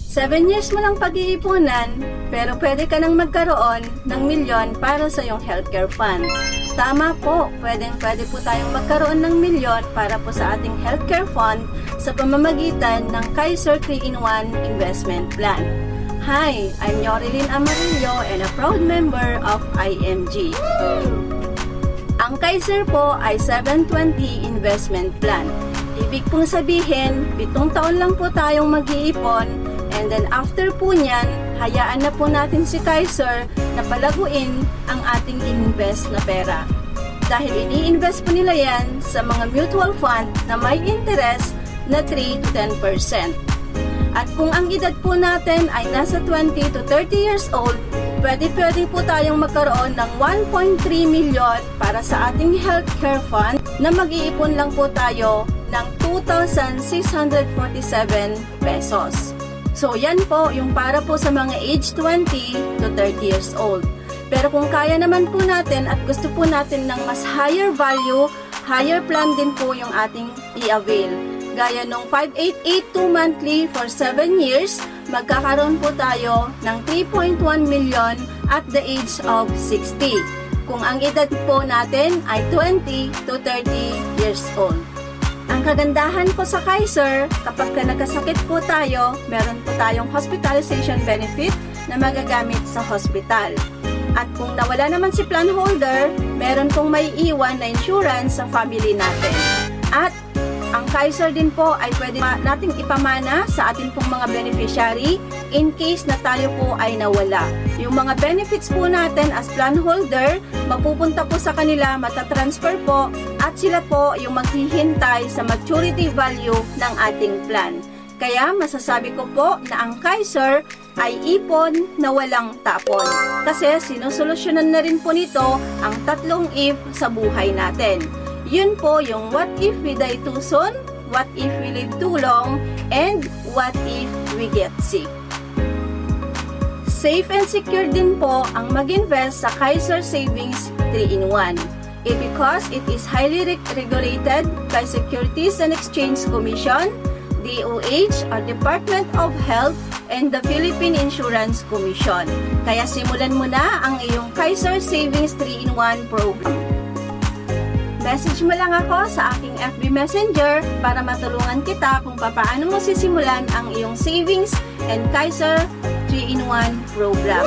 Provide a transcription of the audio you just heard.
7 years mo lang pag-iipunan, pero pwede ka nang magkaroon ng milyon para sa iyong healthcare fund. Tama po, pwede po tayong magkaroon ng milyon para po sa ating healthcare fund sa pamamagitan ng Kaiser 3-in-1 Investment Plan. Hi, I'm Yorilyn Amarillo and a proud member of IMG. Ang Kaiser po ay 720 Investment Plan. Ibig pong sabihin, 7 taon lang po tayong mag-iipon. And then after po niyan, hayaan na po natin si Kaiser na palaguin ang ating invest na pera. Dahil ini-invest po nila yan sa mga mutual fund na may interest na 3 to 10%. At kung ang edad po natin ay nasa 20 to 30 years old, pwede po tayong magkaroon ng 1.3 million para sa ating healthcare fund na mag-iipon lang po tayo ng 2,647 pesos. So, yan po yung para po sa mga age 20 to 30 years old. Pero kung kaya naman po natin at gusto po natin ng mas higher value, higher plan din po yung ating i-avail. Gaya nung 5,882 monthly for 7 years, magkakaroon po tayo ng 3.1 million at the age of 60. Kung ang edad po natin ay 20 to 30 years old. Ang kagandahan po sa Kaiser, kapag nagkasakit po tayo, meron po tayong hospitalization benefit na magagamit sa hospital. At kung nawala naman si plan holder, meron pong may iwan na insurance sa family natin. At ang Kaiser din po ay pwede nating ipamana sa ating pong mga beneficiary in case na tayo po ay nawala. Yung mga benefits po natin as plan holder, mapupunta po sa kanila, matatransfer po, at sila po yung maghihintay sa maturity value ng ating plan. Kaya masasabi ko po na ang Kaiser ay ipon na walang tapon. Kasi sinusolusyonan na rin po nito ang 3 if sa buhay natin. Yun po yung what if we die too soon, what if we live too long, and what if we get sick. Safe and secure din po ang mag-invest sa Kaiser Savings 3-in-1. Because it is highly regulated by Securities and Exchange Commission, DOH, or Department of Health, and the Philippine Insurance Commission. Kaya simulan mo na ang iyong Kaiser Savings 3-in-1 program. Message mo lang ako sa aking FB Messenger para matulungan kita kung paano mo sisimulan ang iyong savings and Kaiser 3-in-1 program.